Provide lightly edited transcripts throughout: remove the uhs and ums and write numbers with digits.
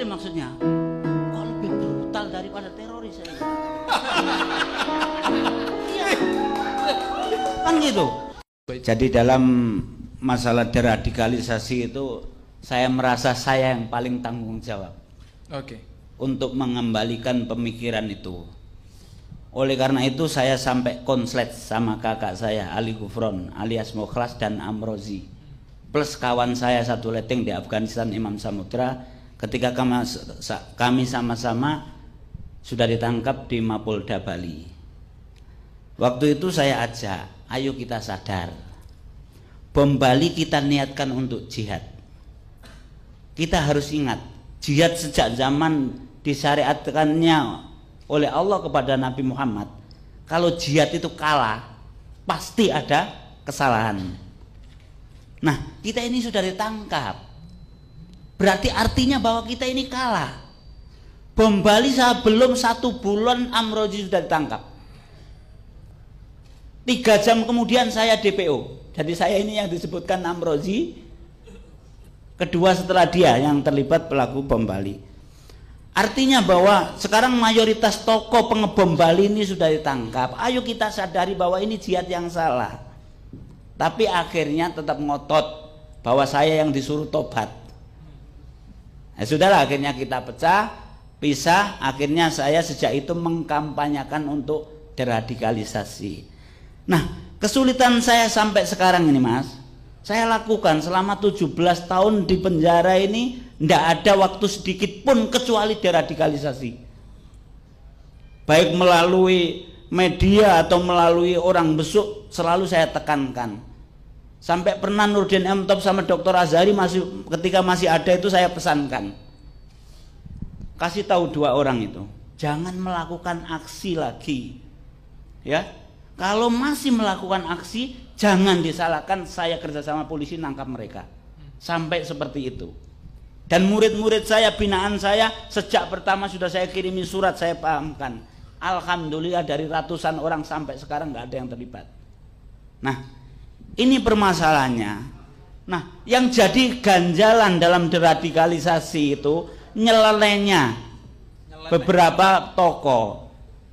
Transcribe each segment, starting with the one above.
muslim maksudnya. Kok lebih brutal daripada teroris saya? Iya. Kan gitu. Jadi dalam masalah deradikalisasi itu saya merasa saya yang paling tanggung jawab. Oke. Untuk mengembalikan pemikiran itu. Oleh karena itu saya sampai konslet sama kakak saya Ali Gufron alias Mukhlas dan Amrozi plus kawan saya satu leteng di Afghanistan Imam Samudra ketika kami sama-sama sudah ditangkap di Mapolda Bali. Waktu itu saya ajak, ayo kita sadar, bom Bali kita niatkan untuk jihad. Kita harus ingat, jihad sejak zaman disyariatkannya oleh Allah kepada Nabi Muhammad. Kalau jihad itu kalah, pasti ada kesalahan. Nah, kita ini sudah ditangkap. Berarti artinya bahwa kita ini kalah. Bom Bali belum 1 bulan Amrozi sudah ditangkap. 3 jam kemudian saya DPO. Jadi saya ini yang disebutkan Amrozi, kedua setelah dia yang terlibat pelaku bom Bali. Artinya bahwa sekarang mayoritas tokoh pengebom Bali ini sudah ditangkap. Ayo kita sadari bahwa ini jihad yang salah. Tapi akhirnya tetap ngotot bahwa saya yang disuruh tobat. Ya sudahlah, akhirnya kita pisah. Akhirnya saya sejak itu mengkampanyekan untuk deradikalisasi. Nah, kesulitan saya sampai sekarang ini Mas, saya lakukan selama 17 tahun di penjara ini, tidak ada waktu sedikit pun kecuali deradikalisasi. Baik melalui media atau melalui orang besuk, selalu saya tekankan. Sampai pernah Nurdin M. Top sama Dr. Azhari ketika masih ada itu saya pesankan. Kasih tahu 2 orang itu, jangan melakukan aksi lagi. Ya, kalau masih melakukan aksi, jangan disalahkan saya kerjasama polisi nangkap mereka. Sampai seperti itu. Dan murid-murid saya, binaan saya, sejak pertama sudah saya kirimi surat, saya pahamkan. Alhamdulillah dari ratusan orang sampai sekarang nggak ada yang terlibat. Nah, ini permasalahannya. Nah, yang jadi ganjalan dalam deradikalisasi itu nyelenehnya beberapa tokoh.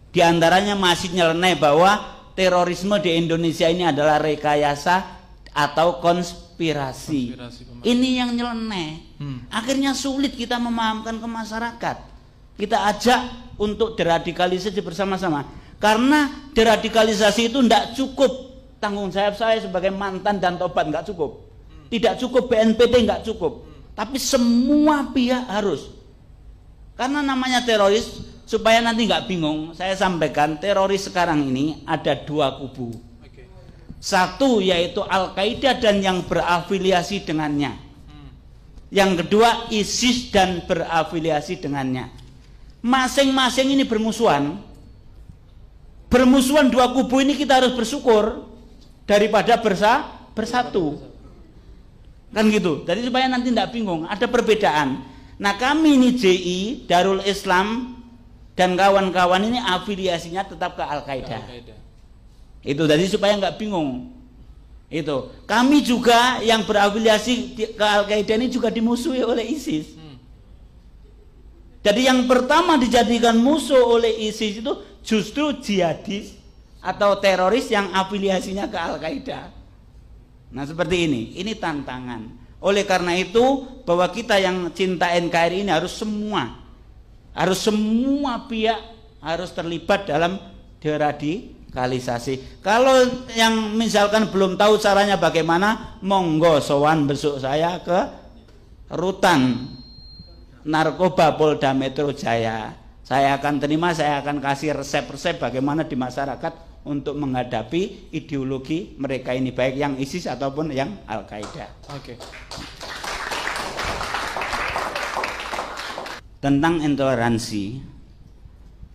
Di antaranya masih nyeleneh bahwa terorisme di Indonesia ini adalah rekayasa atau konspirasi. Ini yang nyeleneh. Akhirnya sulit kita memahamkan ke masyarakat. Kita ajak untuk deradikalisasi bersama-sama. Karena deradikalisasi itu tidak cukup tanggung jawab saya sebagai mantan dan tobat, nggak cukup. Tidak cukup BNPT, nggak cukup. Tapi semua pihak harus. Karena namanya teroris, supaya nanti nggak bingung, saya sampaikan teroris sekarang ini ada 2 kubu. Satu yaitu Al-Qaeda dan yang berafiliasi dengannya. Yang kedua ISIS dan berafiliasi dengannya. Masing-masing ini bermusuhan. Bermusuhan 2 kubu ini kita harus bersyukur daripada bersatu. Kan gitu. Jadi supaya nanti tidak bingung, ada perbedaan. Nah, kami ini JI Darul Islam dan kawan-kawan ini afiliasinya tetap ke Al-Qaeda. Itu tadi supaya nggak bingung. Itu kami juga yang berafiliasi ke Al-Qaeda ini juga dimusuhi oleh ISIS. Jadi yang pertama dijadikan musuh oleh ISIS itu justru jihadis atau teroris yang afiliasinya ke Al-Qaeda. Nah, seperti ini tantangan. Oleh karena itu bahwa kita yang cinta NKRI ini harus semua pihak harus terlibat dalam deradikalisasi. Kalau yang misalkan belum tahu caranya bagaimana, monggo sowan besok saya ke Rutan Narkoba Polda Metro Jaya. Saya akan terima, saya akan kasih resep-resep bagaimana di masyarakat untuk menghadapi ideologi mereka ini, baik yang ISIS ataupun yang Al-Qaeda. Oke. Tentang intoleransi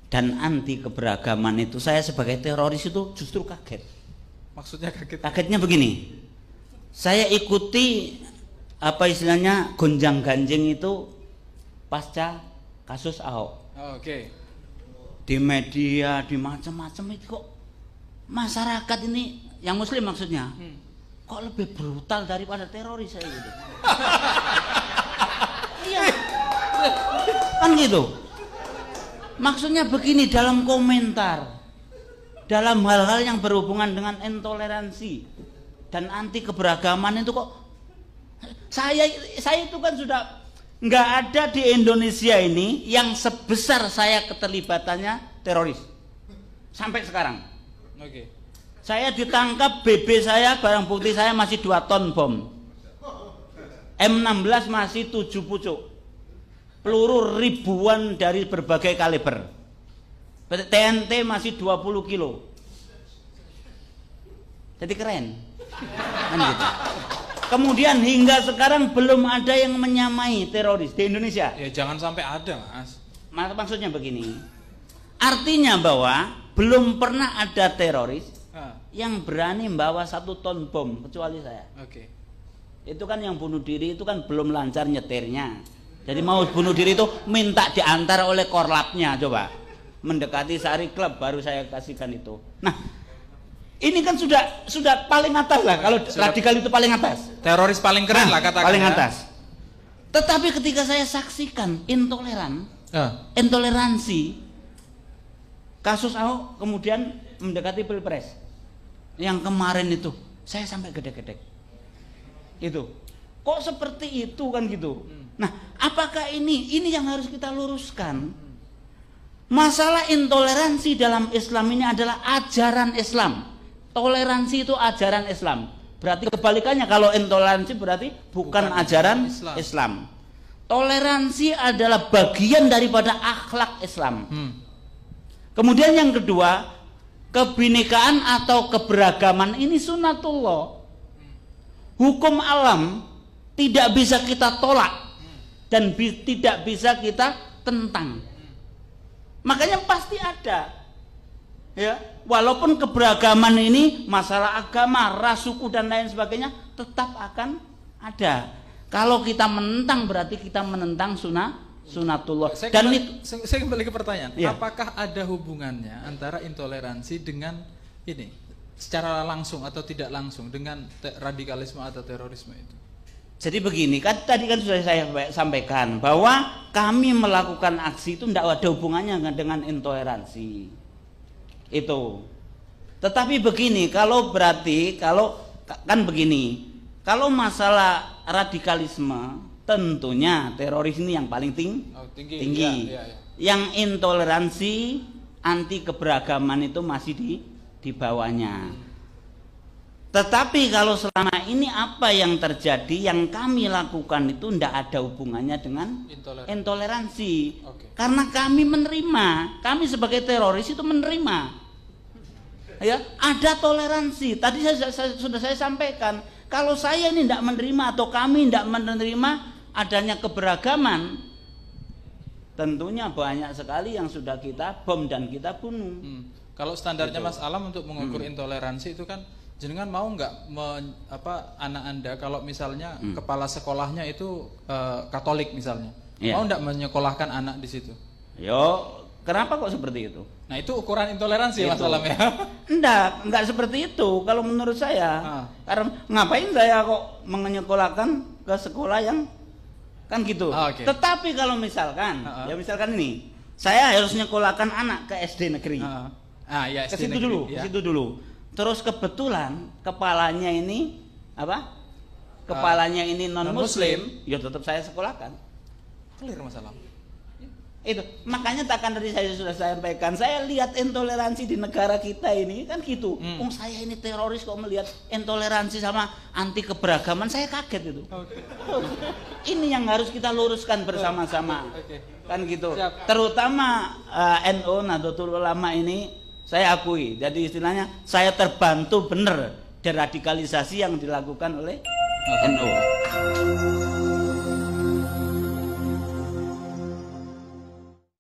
dan anti keberagaman itu, saya sebagai teroris itu justru kaget. Maksudnya kaget? Kagetnya begini, saya ikuti apa istilahnya gonjang-ganjing itu pasca kasus Ahok. Oke. Di media, di macam-macam itu kok masyarakat ini yang muslim maksudnya kok lebih brutal daripada teroris saya gitu. Iya. Kan gitu. Maksudnya begini, dalam komentar, dalam hal-hal yang berhubungan dengan intoleransi dan anti keberagaman itu kok saya itu kan sudah nggak ada di Indonesia ini yang sebesar saya keterlibatannya teroris sampai sekarang. Oke. Saya ditangkap, BB saya, barang bukti saya masih 2 ton bom, M16 masih 7 pucuk, peluru ribuan dari berbagai kaliber, TNT masih 20 kilo. Jadi keren kan gitu. Kemudian hingga sekarang belum ada yang menyamai teroris di Indonesia. Ya jangan sampai ada, Mas. Maksudnya begini, artinya bahwa belum pernah ada teroris yang berani membawa 1 ton bom kecuali saya. Oke. Itu kan yang bunuh diri itu kan belum lancar nyetirnya. Jadi mau bunuh diri itu minta diantar oleh korlapnya, coba mendekati Sari Club baru saya kasihkan itu. Nah, ini kan sudah paling atas lah, kalau radikal itu paling atas. Teroris paling keren lah katakan. Paling ya. atas. Tetapi ketika saya saksikan intoleransi, kasus Ahok kemudian mendekati Pilpres, yang kemarin itu saya sampai gede-gede. Itu kok seperti itu kan gitu. Nah, apakah ini yang harus kita luruskan? Masalah intoleransi dalam Islam ini adalah ajaran Islam. Toleransi itu ajaran Islam. Berarti kebalikannya, kalau intoleransi berarti bukan ajaran Islam. Toleransi adalah bagian daripada akhlak Islam. Kemudian yang kedua, kebinekaan atau keberagaman ini sunatullah. Hukum alam tidak bisa kita tolak dan tidak bisa kita tentang. Makanya pasti ada. Ya, walaupun keberagaman ini masalah agama, ras, suku dan lain sebagainya tetap akan ada. Kalau kita menentang berarti kita menentang sunatullah. Saya kembali ke pertanyaan. Ya. Apakah ada hubungannya antara intoleransi dengan ini secara langsung atau tidak langsung dengan radikalisme atau terorisme itu? Jadi begini, kan tadi kan sudah saya sampaikan bahwa kami melakukan aksi itu tidak ada hubungannya dengan intoleransi. Itu. Tetapi begini, kalau masalah radikalisme, tentunya teroris ini yang paling tinggi. Ya. Yang intoleransi, anti keberagaman itu masih di bawahnya. Tetapi kalau selama ini apa yang terjadi, yang kami lakukan itu tidak ada hubungannya dengan intoleransi. Karena kami menerima, kami sebagai teroris itu menerima. Ya, ada toleransi. Tadi sudah saya sampaikan, kalau saya ini tidak menerima atau kami tidak menerima adanya keberagaman, tentunya banyak sekali yang sudah kita bom dan kita bunuh. Kalau standarnya Mas Alam untuk mengukur intoleransi itu kan, jenengan mau nggak anak Anda kalau misalnya kepala sekolahnya itu Katolik misalnya, mau nggak menyekolahkan anak di situ? Yo, kenapa kok seperti itu? Nah, itu ukuran intoleransi Mas Alam ya? Enggak seperti itu kalau menurut saya. Karena ngapain saya kok menyekolahkan ke sekolah yang kan gitu. Tetapi kalau misalkan, ya misalkan ini, saya harus menyekolahkan anak ke SD negeri. Ya, ke situ dulu. Terus kebetulan kepalanya ini Kepalanya ini non muslim, ya tetap saya sekolahkan. Clear Mas Alam. Itu makanya takkan tadi saya sudah sampaikan, saya lihat intoleransi di negara kita ini kan gitu. Saya ini teroris kok melihat intoleransi sama anti keberagaman, saya kaget itu. Ini yang harus kita luruskan bersama-sama. Kan gitu. Siap. Terutama NU Nahdlatul Ulama ini saya akui, jadi istilahnya saya terbantu bener deradikalisasi yang dilakukan oleh NU.